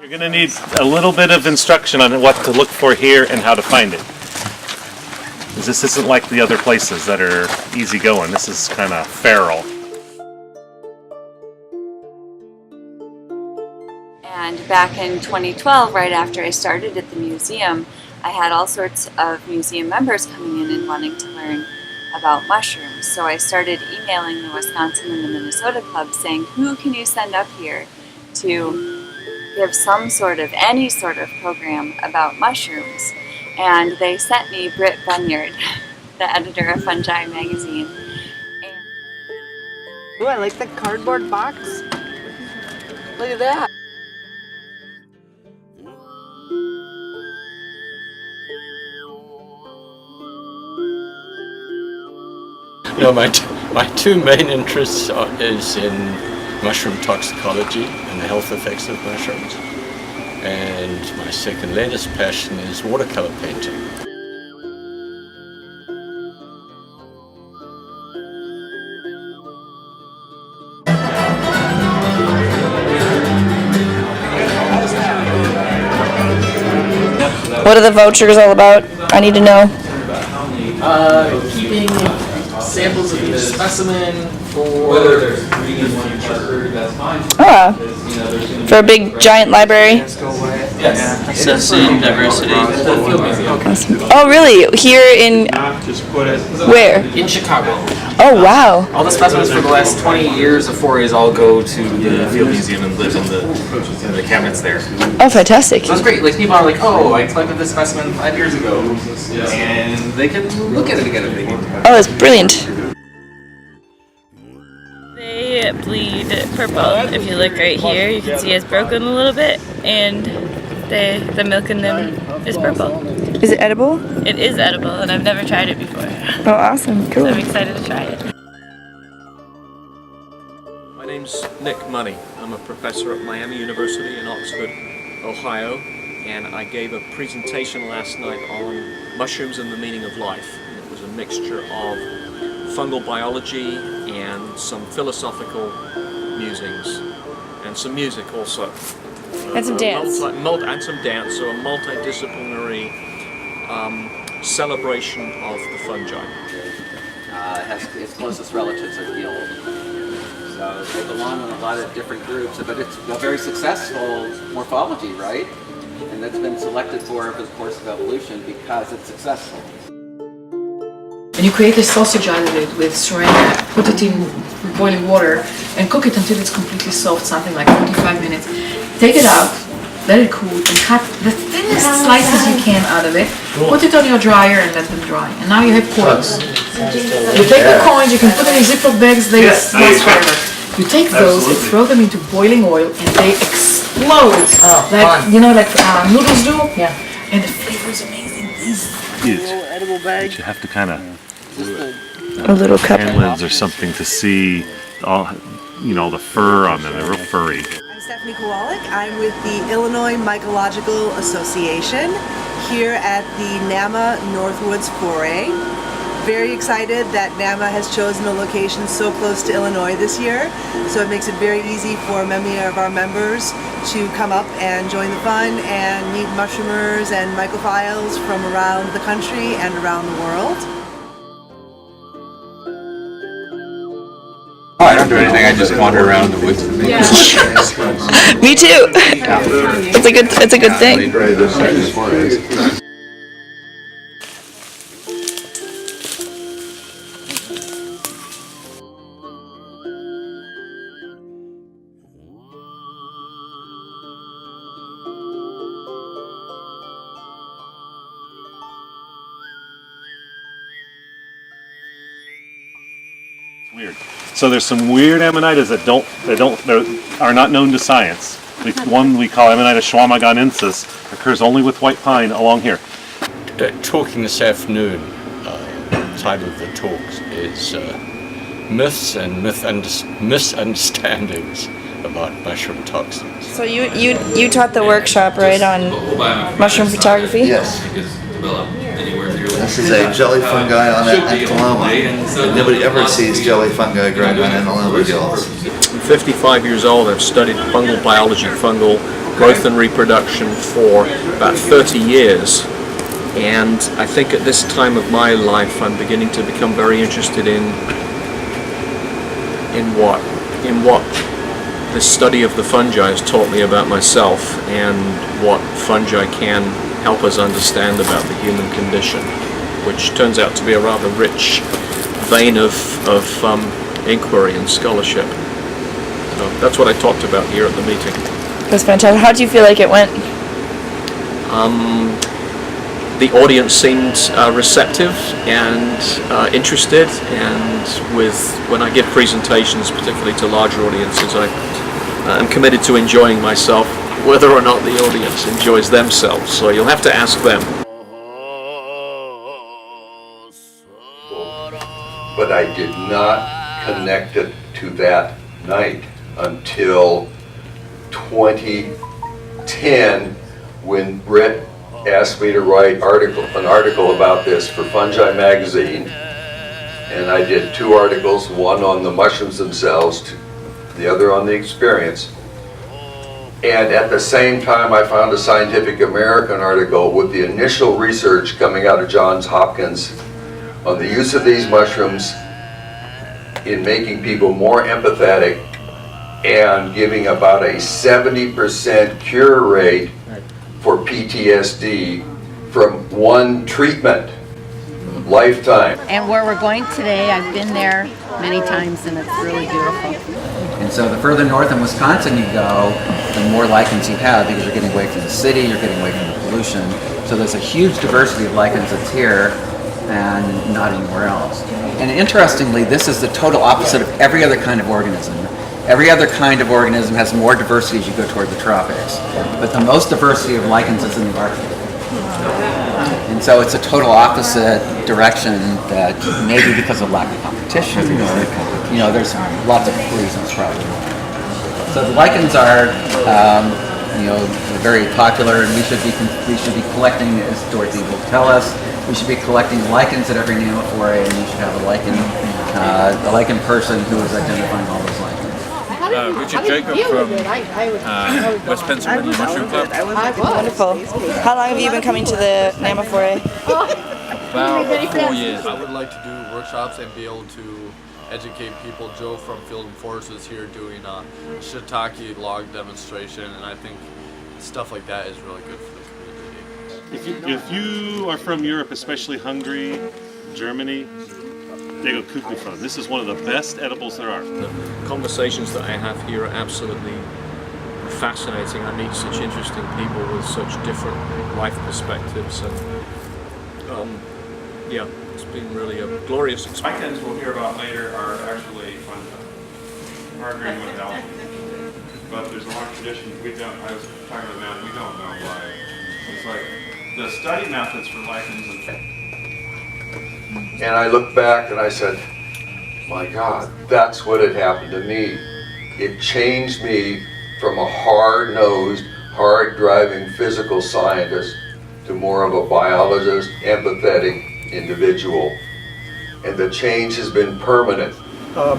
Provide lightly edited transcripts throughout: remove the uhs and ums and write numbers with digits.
You're going to need a little bit of instruction on what to look for here and how to find it. Because this isn't like the other places that are easy going. This is kind of feral. And back in 2012, right after I started at the museum, I had all sorts of museum members coming in and wanting to learn about mushrooms. So I started emailing the Wisconsin and the Minnesota clubs saying, who can you send up here to give any sort of program about mushrooms? And they sent me Britt Bunyard, the editor of Fungi magazine. Ooh, I like the cardboard box. Look at that. No, my two main interests is in mushroom toxicology and the health effects of mushrooms. And my second latest passion is watercolor painting. What are the vouchers all about? I need to know. Keeping samples of each specimen for For a big giant library. yes, assessing diversity. Awesome. Oh, really? Here in where? In Chicago. Oh, wow. All the specimens for the last 20 years of Forays all go to the Field Museum and live in the cabinets there. Oh, fantastic. So it's great. Like people are like, oh, I collected this specimen 5 years ago, and they can look at it again if they need to. Oh, that's brilliant. They bleed purple. If you look right here, you can see it's broken a little bit, and the milk in them is purple. Is it edible? It is edible, and I've never tried it before. Oh, awesome. Cool. So I'm excited to try it. My name's Nick Money. I'm a professor at Miami University in Oxford, Ohio, and I gave a presentation last night on mushrooms and the meaning of life. It was a mixture of fungal biology and some philosophical musings, and some music also. And some dance. And some dance, so a multidisciplinary celebration of the fungi. Its closest relatives are guild. So they belong in a lot of different groups, but it's a very successful morphology, right? And that's been selected for over the course of evolution because it's successful. And you create a sausage out of it with saran, put it in boiling water, and cook it until it's completely soft, something like 45 minutes. Take it out, let it cool, and cut the thinnest slices you can out of it. Put it on your dryer and let them dry. And now you have coins. You take the coins, you can put them in Ziploc bags, they last forever. You take those and throw them into boiling oil, and they explode, like noodles do. Yeah. And the flavor is amazing. Huge. But you have to kind of A little cup. eyelids or something to see all, the fur on them. They're real furry. I'm Stephanie Kowalik. I'm with the Illinois Mycological Association here at the NAMA Northwoods Foray. Very excited that NAMA has chosen a location so close to Illinois this year, so it makes it very easy for many of our members to come up and join the fun and meet mushroomers and mycophiles from around the country and around the world. Oh, I don't do anything. I just wander around the woods. Me too. It's a good thing. Weird. So there's some weird amanitas that are not known to science. One we call Amanitas schwammagonensis occurs only with white pine along here. Talking this afternoon, title of the talks is Myths and Misunderstandings about Mushroom Toxins. So you taught the workshop, right, on mushroom photography? Yes. This is a jelly fungi on an Ectoloma. Nobody ever sees jelly fungi growing on Ectoloma gills. I'm 55 years old. I've studied fungal biology, fungal growth and reproduction for about 30 years. And I think at this time of my life, I'm beginning to become very interested in what the study of the fungi has taught me about myself, and what fungi can help us understand about the human condition, which turns out to be a rather rich vein of inquiry and scholarship. So that's what I talked about here at the meeting. That's fantastic. How do you feel like it went? The audience seemed receptive and interested, and when I give presentations, particularly to larger audiences, I'm committed to enjoying myself, whether or not the audience enjoys themselves. So you'll have to ask them. But I did not connect it to that night until 2010, when Britt asked me to write an article about this for Fungi magazine, and I did 2 articles, one on the mushrooms themselves, the other on the experience. And at the same time, I found a Scientific American article with the initial research coming out of Johns Hopkins on the use of these mushrooms in making people more empathetic and giving about a 70% cure rate for PTSD from one treatment, lifetime. And where we're going today, I've been there many times and it's really beautiful. And so the further north in Wisconsin you go, the more lichens you have, because you're getting away from the city, you're getting away from the pollution. So there's a huge diversity of lichens that's here and not anywhere else. And interestingly, this is the total opposite of every other kind of organism. Every other kind of organism has more diversity as you go toward the tropics. But the most diversity of lichens is in the Arctic. And so it's a total opposite direction that maybe because of lack of competition, you know, there's lots of reasons probably. So the lichens are, you know, very popular, and we should be collecting, as Dorothy will tell us, we should be collecting lichens at every NAMA Foray, and we should have a lichen person who is identifying all those lichens. Richard Jacob from West Pennsylvania Mushroom Club. Wonderful. How long have you been coming to the NAMA Foray? About 4 years. I would like to do workshops and be able to educate people. Joe from Field and Forest is here doing a shiitake log demonstration, and I think stuff like that is really good for the community. If you are from Europe, especially Hungary, Germany, they go cuckoo for them. This is one of the best edibles there are. The conversations that I have here are absolutely fascinating. I meet such interesting people with such different life perspectives, and yeah, it's been really a glorious experience. Lichens we'll hear about later are actually fungi, partnering with algae. But there's a long tradition. I was talking about that. We don't know why. It's like the study methods for lichens And I looked back and I said, my God, that's what had happened to me. It changed me from a hard-nosed, hard-driving physical scientist to more of a biologist, empathetic individual. And the change has been permanent.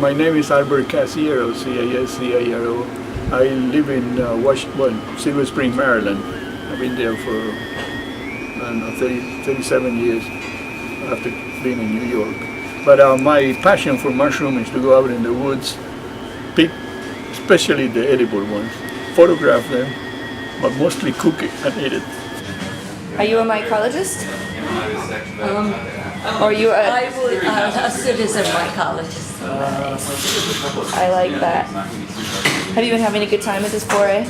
My name is Albert Casiero, C-A-S-C-A-R-O. I live in Silver Spring, Maryland. I've been there for, I don't know, 37 years after being in New York. But my passion for mushroom is to go out in the woods, pick especially the edible ones, photograph them, but mostly cook it and eat it. Are you a mycologist? Or are you a citizen mycologist. I like that. Have you been having a good time with this foray?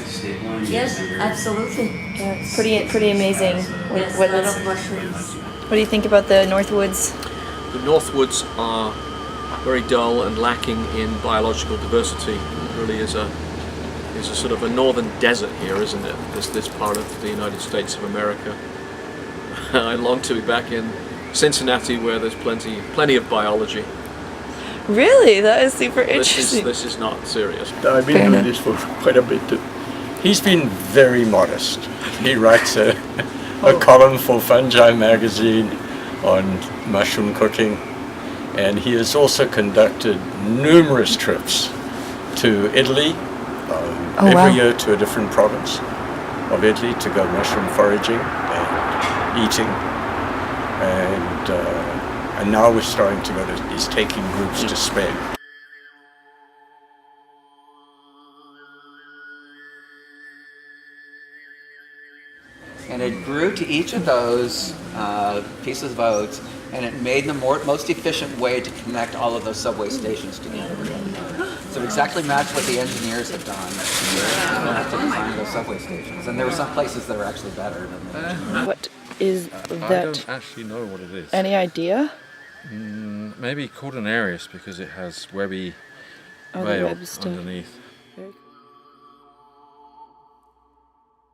Yes, absolutely. Yeah, it's pretty amazing. Yes, a lot of mushrooms. What do you think about the North Woods? The North Woods are very dull and lacking in biological diversity. It really is a sort of a northern desert here, isn't it? This part of the United States of America. I long to be back in Cincinnati, where there's plenty of biology. Really? That is super interesting. This is not serious. I've been doing this for quite a bit too. He's been very modest. He writes a column for Fungi magazine on mushroom cooking, and he has also conducted numerous trips to Italy, every year to a different province, of Italy to go mushroom foraging and eating. And now we're starting to go to, he's taking groups to Spain. And it grew to each of those pieces of oats, and it made the most efficient way to connect all of those subway stations together. So exactly matched what the engineers have done. You don't have to design those subway stations. And there were some places that were actually better than the What is that? I don't actually know what it is. Any idea? Maybe Cordonarius, because it has webby Oh, the veil web stuff. underneath.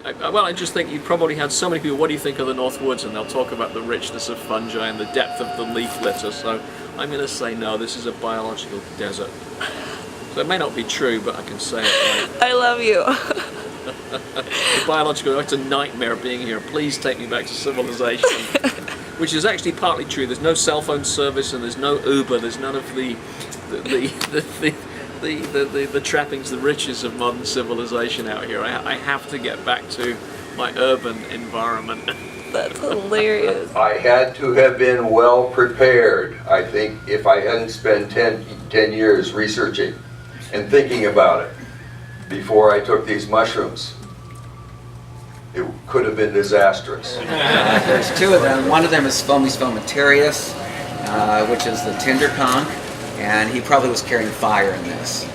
Well, I just think you probably had so many people, what do you think of the North Woods? And they'll talk about the richness of fungi and the depth of the leaf litter. So I'm going to say no, this is a biological desert. So it may not be true, but I can say it right. I love you. The biological, it's a nightmare being here. Please take me back to civilization. Which is actually partly true. There's no cell phone service and there's no Uber. There's none of the trappings, the riches of modern civilization out here. I have to get back to my urban environment. That's hilarious. I had to have been well prepared. I think if I hadn't spent 10 years researching and thinking about it before I took these mushrooms, it could have been disastrous. There's two of them. One of them is Foamy sfomatarius, which is the tinder conch, and he probably was carrying fire in this.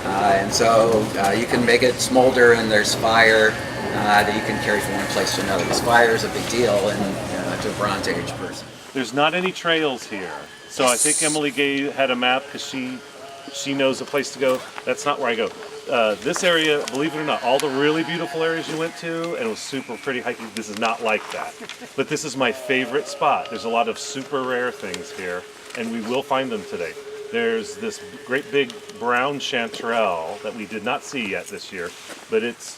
And so you can make it smolder, and there's fire that you can carry from one place to another. Because fire is a big deal to a Bronze Age person. There's not any trails here. So I think Emily Gay had a map because she knows a place to go. That's not where I go. This area, believe it or not, all the really beautiful areas you went to, and it was super pretty hiking, this is not like that. But this is my favorite spot. There's a lot of super rare things here, and we will find them today. There's this great big brown chanterelle that we did not see yet this year, but it's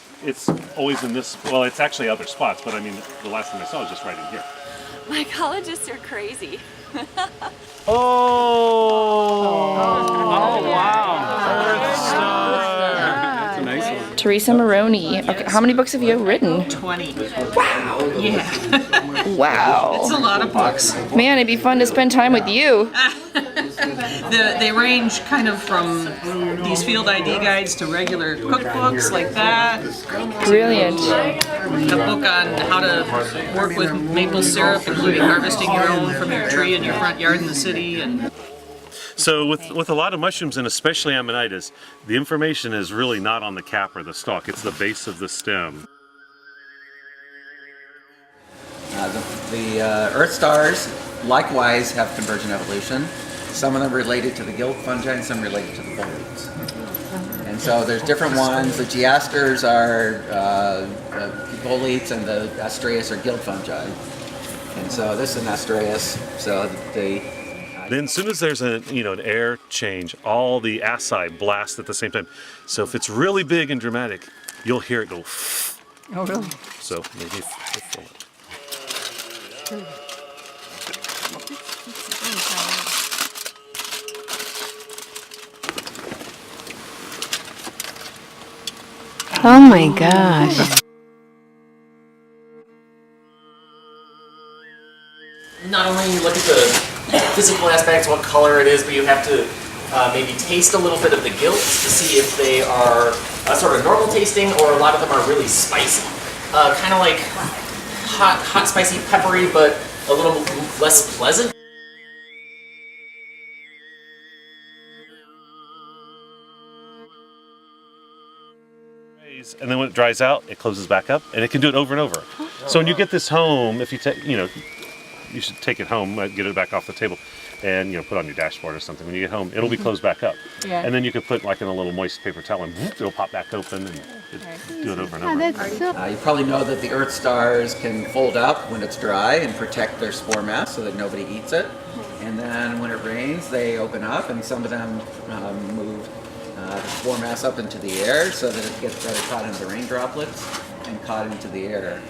always in this, well, it's actually other spots, but I mean, the last time I saw it was just right in here. Mycologists are crazy. Teresa Maroney. Okay, how many books have you written? 20. Wow. Yeah. Wow. It's a lot of books. Man, it'd be fun to spend time with you. They range kind of from these field ID guides to regular cookbooks like that. Brilliant. A book on how to work with maple syrup, including harvesting your own from your tree in your front yard in the city. And So with a lot of mushrooms, and especially Amanitas, the information is really not on the cap or the stalk, it's the base of the stem. The earth stars likewise have convergent evolution. Some of them related to the gilt fungi and some related to the boletes. And so there's different ones. The geasters are boletes and the astreus are gilt fungi. And so this is an astreus. So Then as soon as there's an air change, all the asci blast at the same time. So if it's really big and dramatic, you'll hear it go. Oh, really? So maybe full it. Oh my gosh. Not only look at the physical aspects, what color it is, but you have to maybe taste a little bit of the gilts to see if they are sort of normal tasting, or a lot of them are really spicy. Kind of like hot, spicy, peppery, but a little less pleasant. And then when it dries out, it closes back up, and it can do it over and over. So when you get this home, if you take, you should take it home, get it back off the table, and put it on your dashboard or something. When you get home, it'll be closed back up. Yeah. And then you could put like in a little moist paper towel, and it'll pop back open, and do it over and over. you probably know that the earth stars can fold up when it's dry and protect their spore mass so that nobody eats it. And then when it rains, they open up, and some of them move spore mass up into the air so that it gets better caught into the rain droplets and caught into the air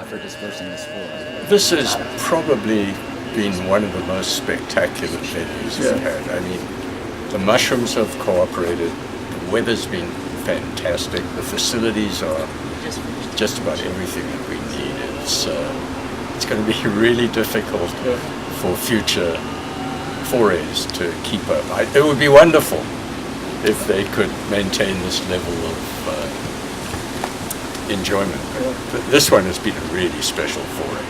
for dispersing the spores. This has probably been one of the most spectacular venues we've had. I mean, the mushrooms have cooperated, the weather's been fantastic, the facilities are just about everything that we need. It's going to be really difficult for future forays to keep up. It would be wonderful if they could maintain this level of enjoyment. But this one has been a really special foray.